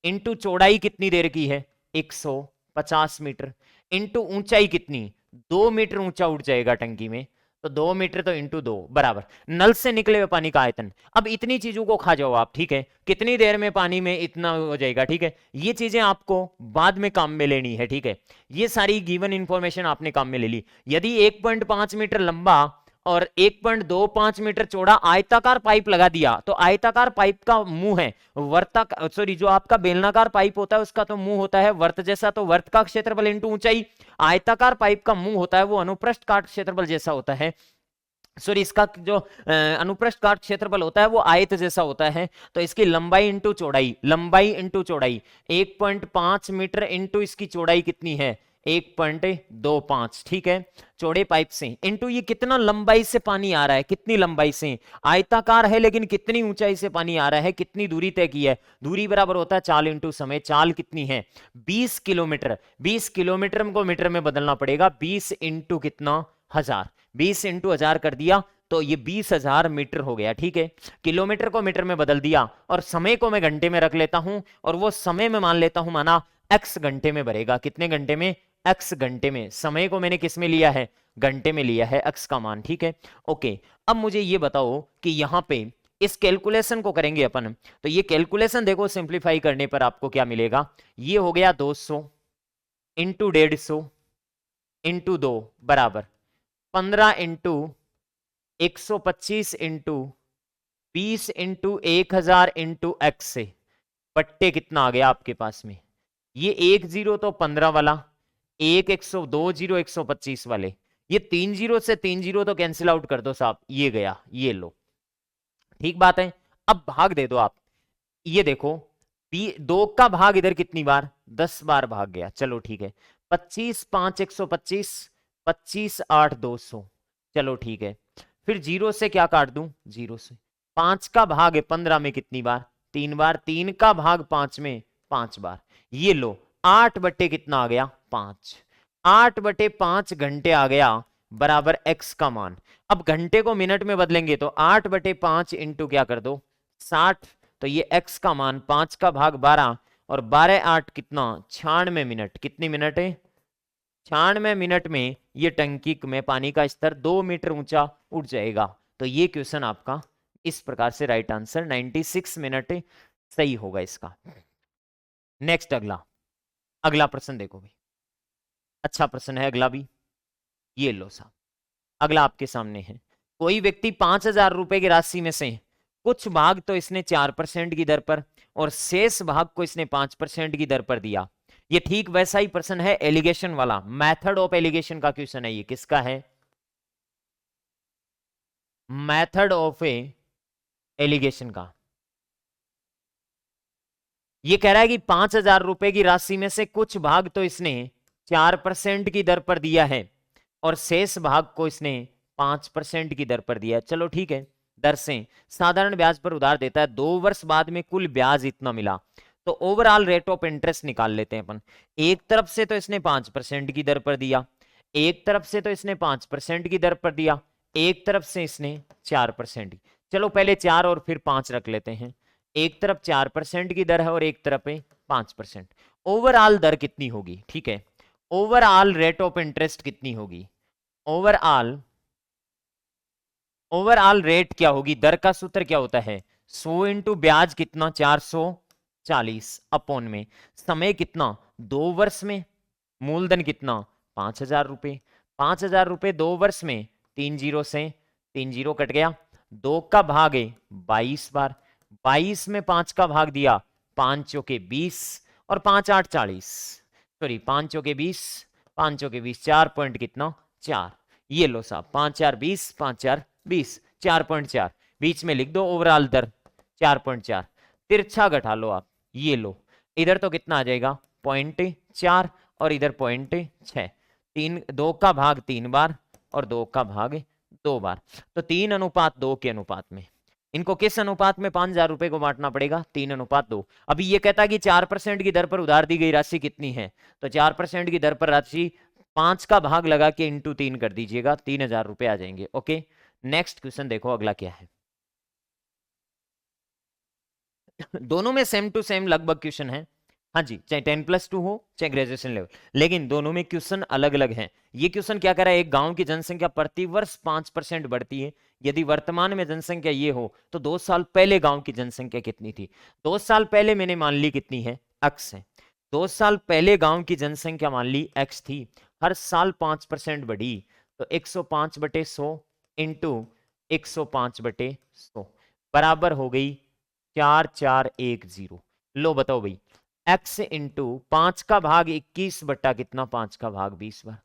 इंटू चौड़ाई कितनी दे रखी है 150 मीटर, इंटू ऊंचाई कितनी 2 मीटर ऊंचा उठ जाएगा टंकी में, तो 2 मीटर तो इंटू 2 बराबर नल से निकले हुए पानी का आयतन। अब इतनी चीजों को खा जाओ आप, ठीक है, कितनी देर में पानी में इतना हो जाएगा, ठीक है। ये चीजें आपको बाद में काम में लेनी है, ठीक है। ये सारी गिवन इंफॉर्मेशन आपने काम में ले ली। यदि 1.5 मीटर लंबा और 1.25 मीटर चौड़ा आयताकार पाइप लगा दिया, तो आयताकार पाइप का मुंह है वर्ता सॉरी जो आपका बेलनाकार पाइप होता है उसका तो मुंह होता है वर्त जैसा, तो वर्त का क्षेत्रफल इंटू ऊंचाई। आयताकार पाइप का मुंह होता है वो अनुप्रस्थ काट क्षेत्रफल जैसा होता है, सॉरी इसका जो अनुप्रस्थ काट क्षेत्रफल होता है वो आयत जैसा होता है। तो इसकी लंबाई इंटू चौड़ाई, 1.5 मीटर इंटू इसकी चौड़ाई कितनी है 1.25, ठीक है, चौड़े पाइप से इंटू ये कितना लंबाई से पानी आ रहा है, कितनी लंबाई से, आयताकार है लेकिन कितनी ऊंचाई से पानी आ रहा है, कितनी दूरी तय की है, दूरी बराबर होता है चाल इंटू समय। चाल कितनी है 20 किलोमीटर, 20 किलोमीटर को मीटर में बदलना पड़ेगा, 20 इंटू कितना 1000, 20 इंटू 1000 कर दिया तो ये 20,000 मीटर हो गया, ठीक है। किलोमीटर को मीटर में बदल दिया और समय को मैं घंटे में रख लेता हूं, और वो समय में मान लेता हूं माना x घंटे में भरेगा, कितने घंटे में x घंटे में। समय को मैंने किस में लिया है घंटे में लिया है x का मान, ठीक है। ओके, अब मुझे ये बताओ कि यहां पे इस कैलकुलेशन को करेंगे अपन, तो ये कैलकुलेशन देखो सिंप्लीफाई करने पर आपको क्या मिलेगा, ये हो गया 200 इंटू 150 इंटू 2 बराबर 15 into 125 into 20 into 1000 into x से बट्टे कितना आ गया आपके पास में, ये 1 0 तो 15 वाला, 2 0 125 वाले, ये 3 0 से 3 0 तो कैंसिल आउट कर दो साहब, ये गया, ये लो, ठीक बात है। अब भाग दे दो आप, ये देखो 2 का भाग इधर कितनी बार 10 बार भाग गया, चलो ठीक है। 25 5 125, 25 8 200, चलो ठीक है। फिर 0 से क्या काट दूं 0 से, 5 का भाग है 15 में कितनी बार 3 बार, 3 का भाग 5 में 5 बार, ये लो 8 बटे कितना आ गया 5, 8 बटे 5 घंटे आ गया बराबर x का मान। अब घंटे को मिनट में बदलेंगे तो 8 बटे 5 इंटू क्या कर दो 60, तो ये x का मान 5 का भाग 12 और 12 8 कितना 96 मिनट, कितनी मिनट है 96 मिनट में ये टंकी में पानी का स्तर 2 मीटर ऊंचा उठ जाएगा। तो ये क्वेश्चन आपका इस प्रकार से राइट आंसर 96 मिनट सही होगा इसका। नेक्स्ट अगला प्रश्न देखो भाई, अच्छा प्रश्न है अगला भी, ये लो साहब, अगला आपके सामने है। कोई व्यक्ति 5,000 रुपए की राशि में से कुछ भाग तो इसने 4% की दर पर और शेष भाग को इसने 5% की दर पर दिया। ये ठीक वैसा ही प्रश्न है एलिगेशन वाला, मेथड ऑफ एलिगेशन का क्वेश्चन है ये, किसका है मेथड ऑफ एलिगेशन का। ये कह रहा है कि 5,000 रुपए की राशि में से कुछ भाग तो इसने 4% की दर पर दिया है और शेष भाग को इसने 5% की दर पर दिया। चलो ठीक है, दर से साधारण ब्याज पर उधार देता है, 2 वर्ष बाद में कुल ब्याज इतना मिला। तो ओवरऑल रेट ऑफ इंटरेस्ट निकाल लेते हैं अपन। एक तरफ से तो इसने 5% की दर पर दिया, एक तरफ से तो इसने 5% की दर पर दिया, एक तरफ से इसने 4% की। चलो पहले 4 और फिर 5 रख लेते हैं। एक तरफ 4% की दर है और एक तरफ है 5%। ओवरऑल दर कितनी होगी? ठीक है, ओवरऑल रेट ऑफ इंटरेस्ट कितनी होगी? ओवरऑल रेट क्या होगी? दर का सूत्र क्या होता है? 100 इंटू ब्याज कितना? 440 अपॉन में समय कितना? 2 वर्ष में। मूलधन कितना? 5,000 रुपए। 5,000 रुपए 2 वर्ष में, 3 जीरो से 3 जीरो कट गया, 2 का भाग है 22 बार, 22 में 5 का भाग दिया, 5 चौके 20 और 5 8 40, सॉरी 5 चौके 20, 5 चौके 20, 4 पॉइंट कितना? 4। ये लो साहब, 5 4 20, 5 4 20, 4.4 बीच में लिख दो ओवरऑल दर 4.4। तिरछा घटा लो आप, ये लो, इधर तो कितना आ जाएगा? 0.4 और इधर 0.6। 2 का भाग 3 बार और 2 का भाग 2 बार, तो 3:2 के अनुपात में। इनको किस अनुपात में 5,000 रुपए को बांटना पड़ेगा? 3:2। अभी ये कहता है कि 4% की दर पर उधार दी गई राशि कितनी है, तो 4% की दर पर राशि 5 का भाग लगा के इंटू 3 कर दीजिएगा, 3,000 रुपए आ जाएंगे। ओके, नेक्स्ट क्वेश्चन देखो अगला क्या है। दोनों में सेम टू सेम लगभग क्वेश्चन है, हाँ जी, चाहे 10+2 हो चाहे ग्रेजुएशन लेवल, लेकिन दोनों में क्वेश्चन अलग अलग हैं। ये क्वेश्चन क्या कर रहा है? एक गांव की जनसंख्या प्रति वर्ष 5% बढ़ती है। यदि वर्तमान में जनसंख्या ये हो तो 2 साल पहले गांव की जनसंख्या कितनी थी? 2 साल पहले मैंने मान ली कितनी है? x है। 2 साल पहले गांव की जनसंख्या मान ली x थी, हर साल 5% बढ़ी, तो 105/100 इंटू 105/100 बराबर हो गई 4410। लो बताओ भाई, x इंटू 5 का भाग 21 बटा कितना? 5 का भाग 20 बार,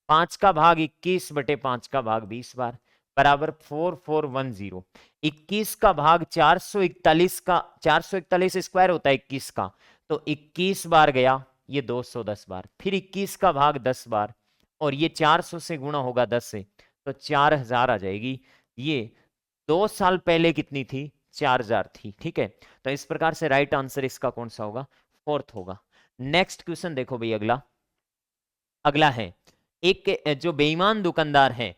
5 का भाग 21 बटे 5 का भाग 20 बार बराबर 4410। 21 का भाग 441 का, 441 स्क्वायर होता है 21 का, तो 21 बार गया, ये 210 बार, फिर 21 का भाग 10 बार, और ये 400 से गुणा होगा 10 से, तो 4000 आ जाएगी। ये 2 साल पहले कितनी थी? 4000 थी। ठीक है, तो इस प्रकार से राइट आंसर इसका कौन सा होगा? 4th होगा। नेक्स्ट क्वेश्चन देखो भाई, अगला है, एक जो बेईमान दुकानदार है,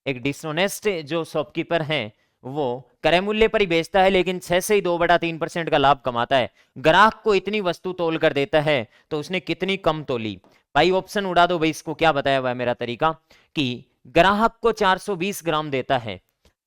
एक डिसऑनेस्ट जो शॉपकीपर है, वो क्रय मूल्य पर ही बेचता है लेकिन 6 से ही 2/3% का लाभ कमाता है। ग्राहक को इतनी वस्तु तोल कर देता है, तो उसने कितनी कम तोली? भाई ऑप्शन उड़ा दो भाई, इसको क्या बताया हुआ है मेरा तरीका, कि ग्राहक को 420 ग्राम देता है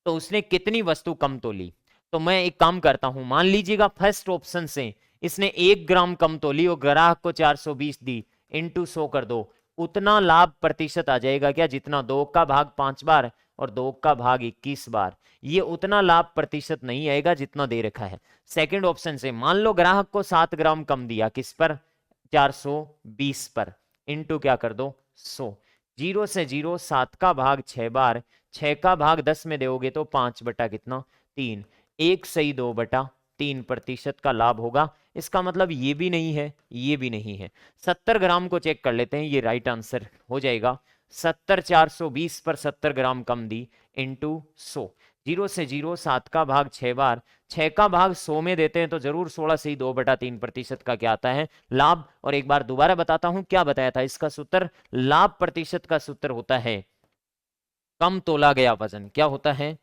तो उसने कितनी वस्तु कम तोली। तो मैं एक काम करता हूं, मान लीजिएगा फर्स्ट ऑप्शन से इसने 1 ग्राम कम तोली और ग्राहक को 420 दी, इंटू 100 कर दो, उतना लाभ प्रतिशत आ जाएगा क्या? जितना 2 का भाग 5 बार और 2 का भाग 21 बार, ये उतना लाभ प्रतिशत नहीं आएगा जितना दे रखा है। सेकंड ऑप्शन से मान लो ग्राहक को 7 ग्राम कम दिया, किस पर? 420 पर, इंटू क्या कर दो? 100। 0 से 0, 7 का भाग 6 बार, 6 का भाग 10 में दोगे तो 5 बटा कितना? 3, 1 सही 2/3% का लाभ होगा। इसका मतलब ये भी नहीं है, ये भी नहीं है। 70 ग्राम को चेक कर लेते हैं, ये राइट आंसर हो जाएगा। 70 420 पर 70 ग्राम कम दी, इंटू 100। 0 से 0, 7 का भाग 6 बार, 6 का भाग 100 में देते हैं तो जरूर 16 से ही 2/3% का क्या आता है? लाभ। और एक बार दोबारा बताता हूं क्या बताया था इसका सूत्र। लाभ प्रतिशत का सूत्र होता है कम तोला गया वजन। क्या होता है?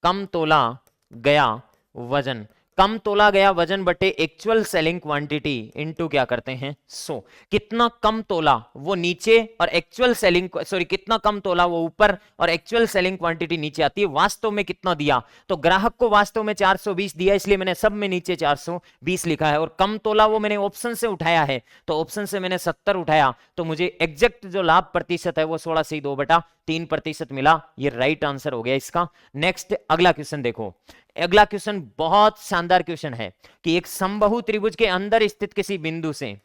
कम तोला गया वजन। कम तोला गया वजन बटे एक्चुअल सेलिंग क्वांटिटी इनटू क्या करते हैं? 100। कितना कम तोला वो नीचे और एक्चुअल सेलिंग, सॉरी कितना कम तोला वो ऊपर और एक्चुअल सेलिंग क्वांटिटी नीचे आती है। वास्तव में कितना दिया, तो ग्राहक को वास्तव में 420 दिया, इसलिए मैंने सब में नीचे 420 लिखा है। और कम तोला वो मैंने ऑप्शन से उठाया है, तो ऑप्शन से मैंने 70 उठाया, तो मुझे एग्जैक्ट जो लाभ प्रतिशत है वो 16 से 2/3% मिला। ये राइट आंसर हो गया इसका। नेक्स्ट अगला क्वेश्चन देखो। अगला क्वेश्चन बहुत शानदार क्वेश्चन है कि एक समबाहु त्रिभुज के अंदर स्थित किसी बिंदु से,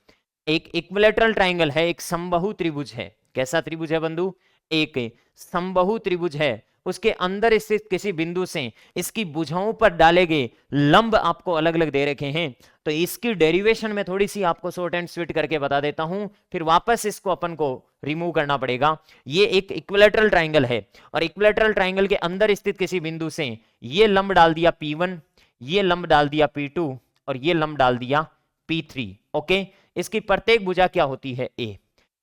एक इक्विलैटरल ट्रायंगल है, एक समबाहु त्रिभुज है। कैसा त्रिभुज है बंधु? एक समबाहु त्रिभुज है, उसके अंदर स्थित किसी बिंदु से इसकी भुजाओं पर डाले गए लंब आपको अलग अलग दे रखे हैं। तो इसकी डेरिवेशन में थोड़ी सी आपको शॉर्ट एंड स्वीट करके बता देता हूं, फिर वापस इसको अपन को रिमूव करना पड़ेगा। ये एक इक्विलैटरल ट्रायंगल है और इक्विलैटरल ट्रायंगल के अंदर स्थित किसी बिंदु से ये लंब डाल दिया P1, ये लंब डाल दिया P2 और ये लंब डाल दिया P3। ओके, इसकी प्रत्येक भुजा क्या होती है? A।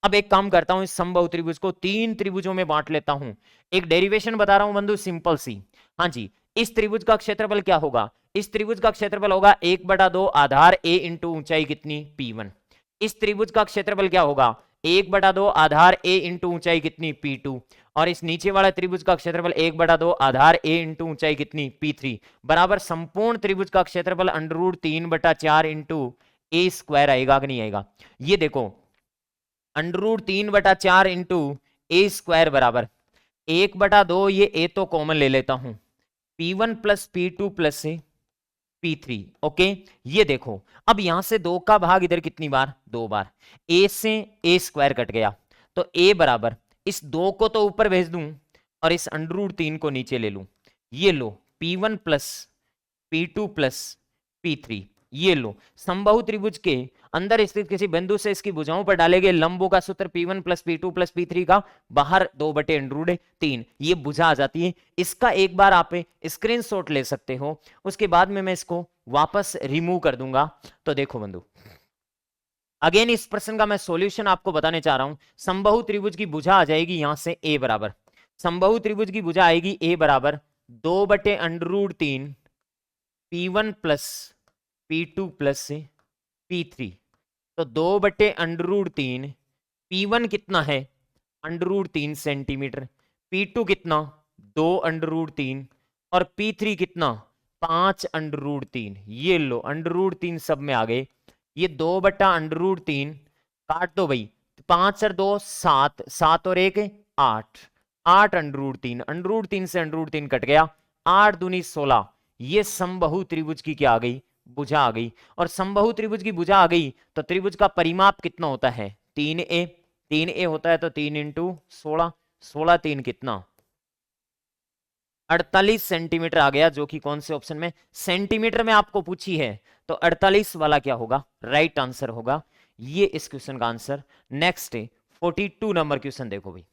अब एक काम करता हूं, इस समबाहु त्रिभुज को 3 त्रिभुजों में बांट लेता हूं। एक डेरिवेशन बता रहा हूं बंधु, सिंपल सी। हाँ जी, इस त्रिभुज का क्षेत्रफल क्या होगा? इस त्रिभुज का क्षेत्रफल होगा 1/2 आधार A इंटू ऊंचाई कितनी? P1। इस त्रिभुज का क्षेत्रफल क्या होगा? 1/2 आधार A इंटू ऊंचाई कितनी? P2। और इस नीचे वाला त्रिभुज का क्षेत्रफल 1/2 आधार A इंटू ऊंचाई कितनी? P3 बराबर संपूर्ण त्रिभुज का क्षेत्रफल √3/4 इंटू ए स्क्वायर आएगा कि नहीं आएगा? ये देखो, √3/4 इंटू ए स्क्वायर बराबर 1/2, ये ए तो कॉमन ले लेता हूं, P1 plus P2 plus P3। Okay, ये देखो, अब यहां से 2 का भाग इधर कितनी बार? 2 बार। ए से ए स्क्वायर कट गया, तो ए बराबर इस 2 को तो ऊपर भेज दूं और इस √3 को नीचे ले लूं। ये लो P1 plus P2 plus P3। ये लो, समबाहु त्रिभुज के अंदर स्थित किसी बिंदु से इसकी भुजाओं पर डाले गए लंबों का सूत्र P1 plus P2 plus P3 का बाहर 2/√3 ये भुजा आ जाती है। इसका एक बार आप स्क्रीनशॉट ले सकते हो, उसके बाद में मैं इसको वापस रिमूव कर दूंगा। तो देखो बंधु, अगेन इस प्रश्न का मैं सॉल्यूशन आपको बताने चाह रहा हूं। समबाहु त्रिभुज की भुजा आ जाएगी यहां से A बराबर, समबाहु त्रिभुज की भुजा आएगी A बराबर 2/√3 P1 plus P2 plus P3। तो 2/√3, P1 कितना है? √3 सेंटीमीटर, P2 कितना? 2/√3 और P3 कितना? 5/√3। ये लो, √3 सब में आ गए। ये 2/√3 काट दो भाई, 5 और 2 7, 7 और 1 8, 8/√3, √3 से √3 कट गया, 8 दूनी 16। ये समबाहु त्रिभुज की क्या आ गई? भुजा आ गई। और समबाहु त्रिभुज की भुजा आ गई तो त्रिभुज का परिमाप कितना होता है? 3a। 3a होता है तो 3 इंटू 16, 16 3 कितना? 48 सेंटीमीटर आ गया, जो कि कौन से ऑप्शन में? सेंटीमीटर में आपको पूछी है तो 48 वाला क्या होगा? राइट आंसर होगा ये इस क्वेश्चन का आंसर। नेक्स्ट 42 नंबर क्वेश्चन देखो भाई,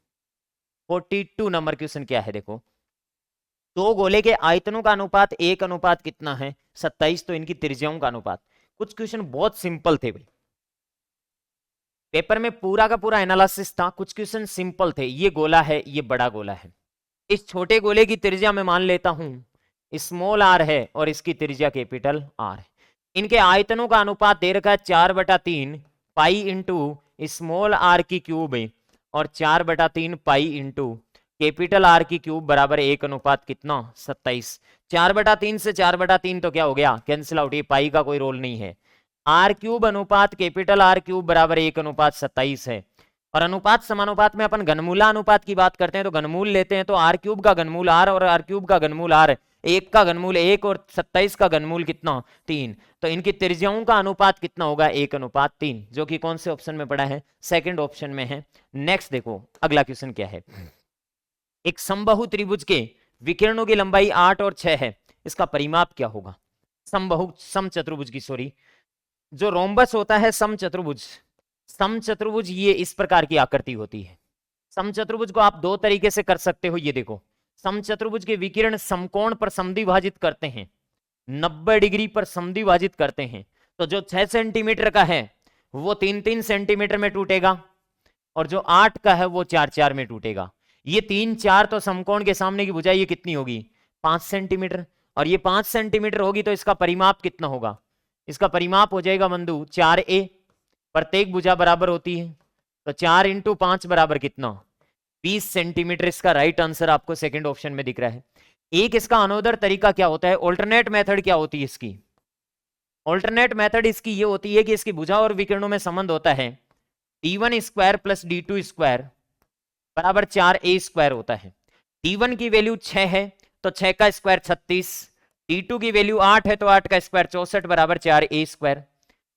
42 नंबर क्वेश्चन क्या है? देखो, दो गोले के आयतनों का अनुपात 1 अनुपात कितना है? 27। तो इनकी त्रिज्याओं का अनुपात। कुछ क्वेश्चन बहुत सिंपल थे भाई, पेपर में पूरा का पूरा एनालिसिस था, कुछ क्वेश्चन सिंपल थे। ये गोला है, ये बड़ा गोला है, इस छोटे गोले की त्रिज्या मैं मान लेता हूं स्मॉल r है और इसकी त्रिज्या कैपिटल R है। इनके आयतनों का अनुपात दे रखा है 4/3 पाई इंटू स्मॉल r की क्यूब और 4/3 पाई इंटू कैपिटल R की क्यूब बराबर 1 अनुपात कितना? 27। 4/3 से 4/3 तो क्या हो गया? कैंसिल आउट, ये पाई का कोई रोल नहीं है। r³ अनुपात कैपिटल R³ बराबर 1 अनुपात 27 है। और अनुपात समानुपात में अपन घनमूला अनुपात की बात करते हैं तो घनमूल लेते हैं, तो r³ का घनमूल r और r³ का घनमूल r, 1 का घनमूल 1 और 27 का घनमूल कितना? 3। तो इनकी त्रिज्याओं का अनुपात कितना होगा? 1 अनुपात 3, जो कि कौन से ऑप्शन में पड़ा है? सेकंड ऑप्शन में है। नेक्स्ट देखो, अगला क्वेश्चन क्या है? एक समबाहु त्रिभुज के विकिरणों की लंबाई 8 और 6 है, इसका परिमाप क्या होगा? समचतुर्भुज की, सॉरी, जो रोम्बस होता है समचतुर्भुज, समचतुर्भुज ये इस प्रकार की आकृति होती है। समचतुर्भुज को आप दो तरीके से कर सकते हो। ये देखो, समचतुर्भुज के विकिरण समकोण पर समद्विभाजित करते हैं, 90 डिग्री पर समद्विभाजित करते हैं। तो जो 6 सेंटीमीटर का है वो 3-3 सेंटीमीटर में टूटेगा और जो 8 का है वो 4-4 में टूटेगा। ये 3-4 तो समकोण के सामने की भुजा ये कितनी होगी? 5 सेंटीमीटर। और ये 5 सेंटीमीटर होगी तो इसका परिमाप कितना होगा? इसका परिमाप हो जाएगा बंधु 4a, प्रत्येक भुजा बराबर होती है तो 4 इंटू 5 बराबर कितना? 20 सेंटीमीटर। इसका राइट आंसर आपको सेकंड ऑप्शन में दिख रहा है। एक इसका अनोदर तरीका क्या होता है? ऑल्टरनेट मेथड क्या होती है इसकी? ऑल्टरनेट मेथड इसकी ये होती है कि इसकी भुजा और विकिरणों में संबंध होता है d1 square plus d2 square बराबर 4a² होता है। d1 की वैल्यू 6 है तो 6 का स्क्वायर 36, d2 की वैल्यू 8 है तो 8 का स्क्वायर 64 बराबर 4a²।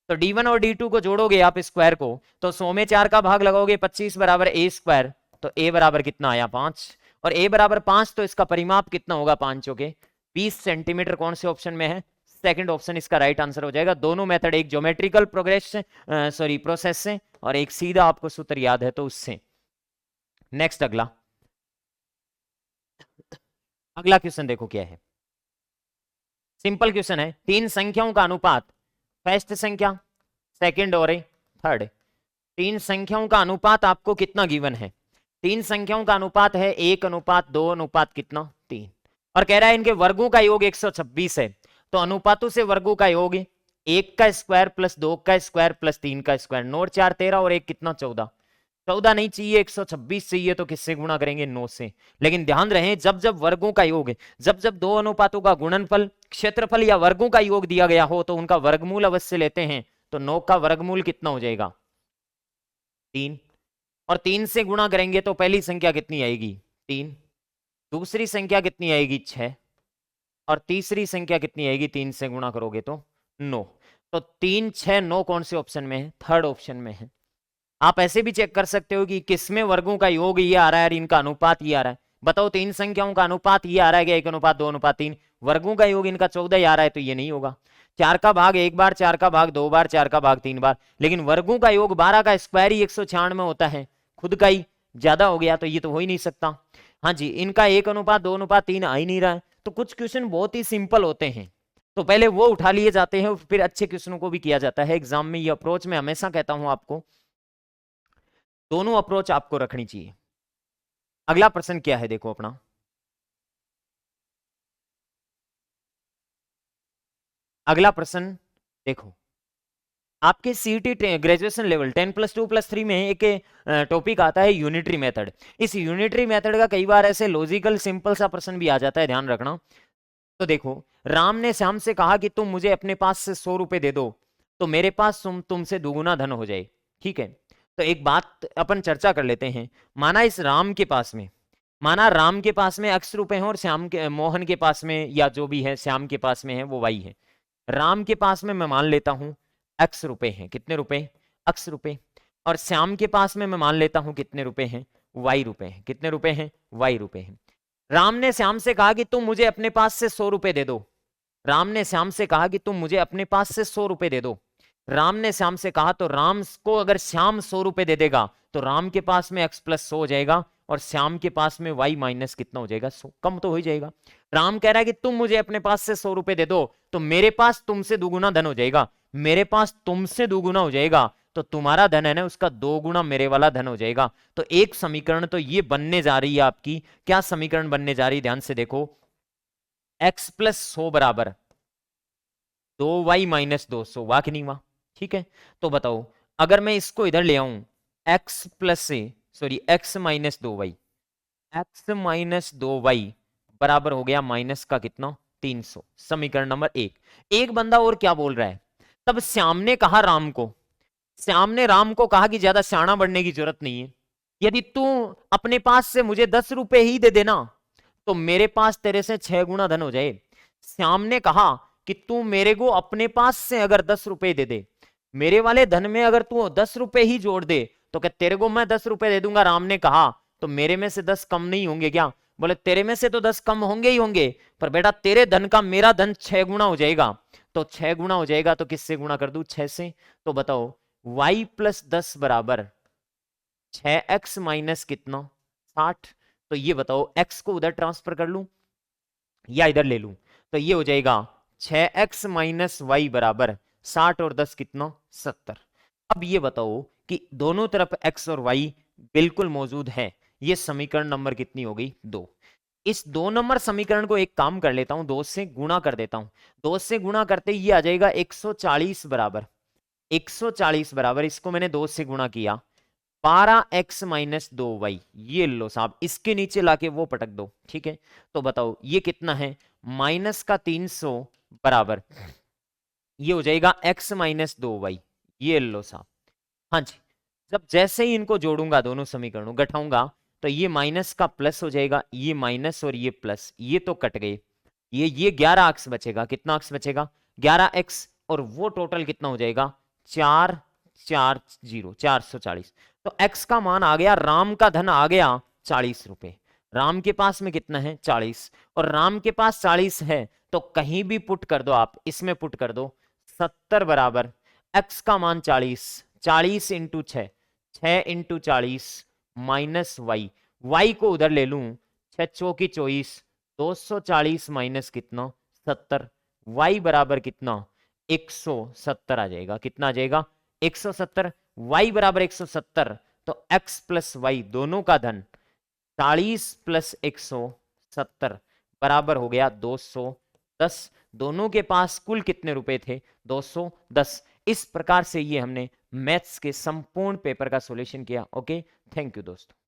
तो d1 और d2 को जोड़ोगे आप स्क्वायर को तो 100 में 4 का भाग लगाओगे 25 बराबर a²। तो a बराबर कितना आया? 5। और a बराबर 5 तो इसका परिमाप कितना होगा? 5 के 20 सेंटीमीटर। कौन से ऑप्शन में है? सेकंड ऑप्शन इसका राइट आंसर हो जाएगा। दोनों मेथड, एक ज्योमेट्रिकल प्रोग्रेस से सॉरी प्रोसेस से और एक सीधा आपको सूत्र याद है तो उससे। नेक्स्ट अगला क्वेश्चन देखो क्या है। सिंपल क्वेश्चन है, तीन संख्याओं का अनुपात, फर्स्ट संख्या सेकंड और थर्ड। तीन संख्याओं का अनुपात आपको कितना गिवन है? तीन संख्याओं का अनुपात है 1:2 अनुपात कितना 3, और कह रहा है इनके वर्गों का योग 126 है। तो अनुपातों से वर्गों का योग 1 का स्क्वायर प्लस 2 का स्क्वायर प्लस 3 का स्क्वायर, 9 और 4 13 और 1 कितना 14। 14 नहीं चाहिए, 126 चाहिए, तो किससे गुणा करेंगे? 9 से। लेकिन ध्यान रहे जब जब वर्गों का योग है, जब जब दो अनुपातों का गुणनफल, क्षेत्रफल या वर्गों का योग दिया गया हो तो उनका वर्गमूल अवश्य लेते हैं। तो 9 का वर्गमूल कितना हो जाएगा? 3। और 3 से गुणा करेंगे तो पहली संख्या कितनी आएगी? 3। दूसरी संख्या कितनी आएगी? 6। और तीसरी संख्या कितनी आएगी? 3 से गुणा करोगे तो 9। तो 3 6 9 कौन से ऑप्शन में है? थर्ड ऑप्शन में है। आप ऐसे भी चेक कर सकते हो कि किसमें वर्गों का योग ये आ रहा है और इनका अनुपात ये आ रहा है। बताओ तीन संख्याओं का अनुपात ये आ रहा है कि 1:2:3, वर्गों का योग इनका 14 आ रहा है, तो ये नहीं होगा। 4 का भाग 1 बार, 4 का भाग 2 बार, 4 का भाग 3 बार, लेकिन वर्गों का योग 12 का स्क्वायर ही 196 होता है, खुद का ही ज्यादा हो गया, तो ये तो हो ही नहीं सकता। हाँ जी, इनका 1:2:3 आ ही नहीं रहा है। तो कुछ क्वेश्चन बहुत ही सिंपल होते हैं, तो पहले वो उठा लिए जाते हैं, फिर अच्छे क्वेश्चनों को भी किया जाता है एग्जाम में। ये अप्रोच मैं हमेशा कहता हूं आपको, दोनों अप्रोच आपको रखनी चाहिए। अगला प्रश्न क्या है देखो अपना, अगला प्रश्न देखो, आपके सीईटी ग्रेजुएशन लेवल 10+2+3 में एक टॉपिक आता है यूनिटरी मेथड। इस यूनिटरी मेथड का कई बार ऐसे लॉजिकल सिंपल सा प्रश्न भी आ जाता है, ध्यान रखना। तो देखो, राम ने श्याम से कहा कि तुम मुझे अपने पास से 100 रुपए दे दो तो मेरे पास तुमसे दुगुना धन हो जाए। ठीक है, तो एक बात अपन चर्चा कर लेते हैं। माना इस राम के पास में, माना राम के पास में x रुपए हैं और श्याम के, मोहन के पास में या जो भी है श्याम के पास में है वो y है। राम के पास में मैं मान लेता हूं x रुपए हैं, कितने रुपए? x रुपए। और श्याम के पास में मैं मान लेता हूं कितने रुपए हैं? y रुपए हैं। कितने रुपए हैं? y रुपए हैं। राम ने श्याम से कहा कि तुम मुझे अपने पास से 100 रुपए दे दो। राम ने श्याम से कहा कि तुम मुझे अपने पास से 100 रुपए दे दो। राम ने श्याम से कहा, तो राम को अगर श्याम 100 रुपए दे देगा तो राम के पास में x+100 हो जाएगा और श्याम के पास में y माइनस कितना हो जाएगा? 100, कम तो हो ही जाएगा। राम कह रहा है कि तुम मुझे अपने पास से 100 रुपए दे दो तो मेरे पास तुमसे दुगुना धन हो जाएगा। मेरे पास तुमसे दुगुना हो जाएगा तो तुम्हारा धन है ना, उसका 2 गुना मेरे वाला धन हो जाएगा। तो एक समीकरण तो ये बनने जा रही है आपकी। क्या समीकरण बनने जा रही है? ध्यान से देखो, x+100 बराबर 2y माइनस 200, वाह कि नहीं वाह? ठीक है, तो बताओ अगर मैं इसको इधर ले आऊं x minus 2y, x minus 2y बराबर हो गया माइनस का कितना? 300। समीकरण नंबर 1। एक बंदा और क्या बोल रहा है, तब श्याम ने कहा राम को, श्याम ने राम को कहा कि ज्यादा सियाना बढ़ने की जरूरत नहीं है, यदि तू अपने पास से मुझे 10 रुपए ही दे देना तो मेरे पास तेरे से 6 गुना धन हो जाए। श्याम ने कहा कि तू मेरे को अपने पास से अगर 10 रुपए दे दे, मेरे वाले धन में अगर तू 10 रुपए ही जोड़ दे तो क्या तेरे को मैं 10 रुपए दे दूंगा? राम ने कहा, तो मेरे में से 10 कम नहीं होंगे क्या? बोले तेरे में से तो 10 कम होंगे ही होंगे, पर बेटा तेरे धन का मेरा धन 6 गुना हो जाएगा। तो 6 गुना हो जाएगा तो किससे गुणा कर दूं? 6 से। तो बताओ y+10 बराबर 6x माइनस कितना? 60। तो ये बताओ x को उधर ट्रांसफर कर लूं या इधर ले लूं? तो ये हो जाएगा 6x माइनस वाई बराबर 60 और 10 कितना? 70। अब ये बताओ कि दोनों तरफ x और y बिल्कुल मौजूद है। ये समीकरण नंबर कितनी हो गई? 2। इस 2 नंबर समीकरण को एक काम कर लेता हूं, 2 से गुणा कर देता हूं। 2 से गुणा करते ही ये आ जाएगा 140 बराबर, 140 बराबर, इसको मैंने 2 से गुणा किया 12x माइनस 2y। ये लो साहब, इसके नीचे लाके वो पटक दो। ठीक है, तो बताओ ये कितना है? माइनस का 300 बराबर, ये हो जाएगा x माइनस 2y। ये लो साहब। हाँ जी, जब जैसे ही इनको जोड़ूंगा, दोनों समीकरणों घटाऊंगा, तो ये माइनस का प्लस हो जाएगा, ये माइनस और ये प्लस, ये तो कट गए। ये 11x बचेगा। कितना x बचेगा? 11x। और वो टोटल कितना हो जाएगा? 440। तो x का मान आ गया, राम का धन आ गया 40 रुपए। राम के पास में कितना है? 40। और राम के पास 40 है तो कहीं भी पुट कर दो आप, इसमें पुट कर दो 70 बराबर x का मान 40, 40 into 6, 6 into 40 minus Y, Y को उधर ले लूं 6 चौकी 24, 240 माइनस कितना? 70। वाई बराबर कितना? 170 आ जाएगा। कितना आ जाएगा? 170, y बराबर 170, तो x प्लस वाई दोनों का धन 40 प्लस 170 बराबर हो गया 210। दोनों के पास कुल कितने रुपए थे? 210। इस प्रकार से ये हमने मैथ्स के संपूर्ण पेपर का सॉल्यूशन किया। ओके, थैंक यू दोस्तों।